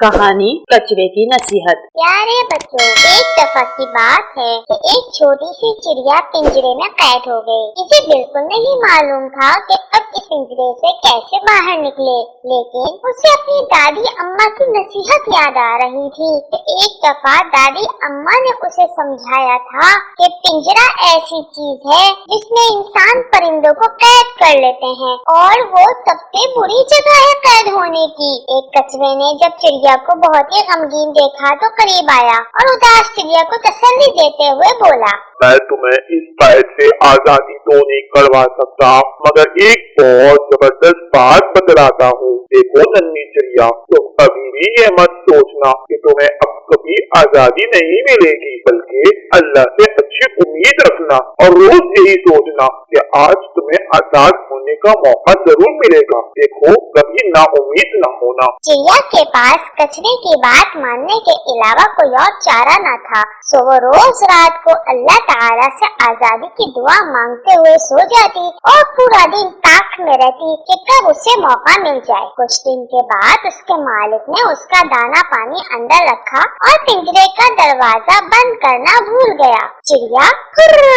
कहानी कचरे की नसीहत। प्यारे बच्चों, एक दफा की बात है कि एक छोटी सी चिड़िया पिंजरे में कैद हो गई। इसे बिल्कुल नहीं मालूम था कि अब इस पिंजरे से कैसे बाहर निकले, लेकिन उसे अपनी दादी अम्मा की नसीहत याद आ रही थी कि एक दफा दादी अम्मा ने उसे समझाया था कि पिंजरा ऐसी चीज है जिसमें इंसान परिंदों को कैद कर लेते हैं और वो सबसे बुरी जगह है कैद होने की। एक कछुए ने जब चिड़िया को बहुत ही गमगीन देखा तो करीब आया और उदास चिड़िया को तसल्ली देते हुए बोला, मैं तुम्हें इस कैद से आजादी तो नहीं करवा सकता, मगर एक बहुत जबरदस्त बात बतलाता हूँ। देखो नन्ही चिड़िया, तुम कभी भी ये मत सोचना कि तुम्हें अब कभी आजादी नहीं मिलेगी, बल्कि अल्लाह से अच्छी उम्मीद रखना और रोज यही सोचना कि आज तुम्हें आजाद होने का मौका जरूर मिलेगा। देखो कभी नाउम्मीद न होना। चिड़िया के पास कछुए की बात मानने के अलावा कोई और चारा न था, सो वो रोज रात को अल्लाह ताला से आजादी की दुआ मांगते हुए सो जाती और पूरा दिन ताक में रहती कि कब उसे मौका मिल जाए। कुछ दिन के बाद उसके मालिक ने उसका दाना पानी अंदर रखा और पिंजरे का दरवाजा बंद करना भूल गया। चिड़िया फुर्र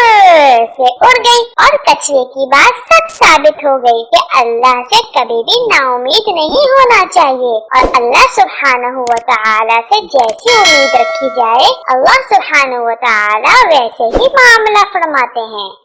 से उड़ गई और कछुए की बात सच साबित हो गई कि अल्लाह से कभी भी नाउम्मीद नहीं होना चाहिए और अल्लाह सुब्हानहू व तआला से जैसी उम्मीद रखी जाए, अल्लाह सुब्हानहू व तआला वैसे ही मामला फरमाते हैं।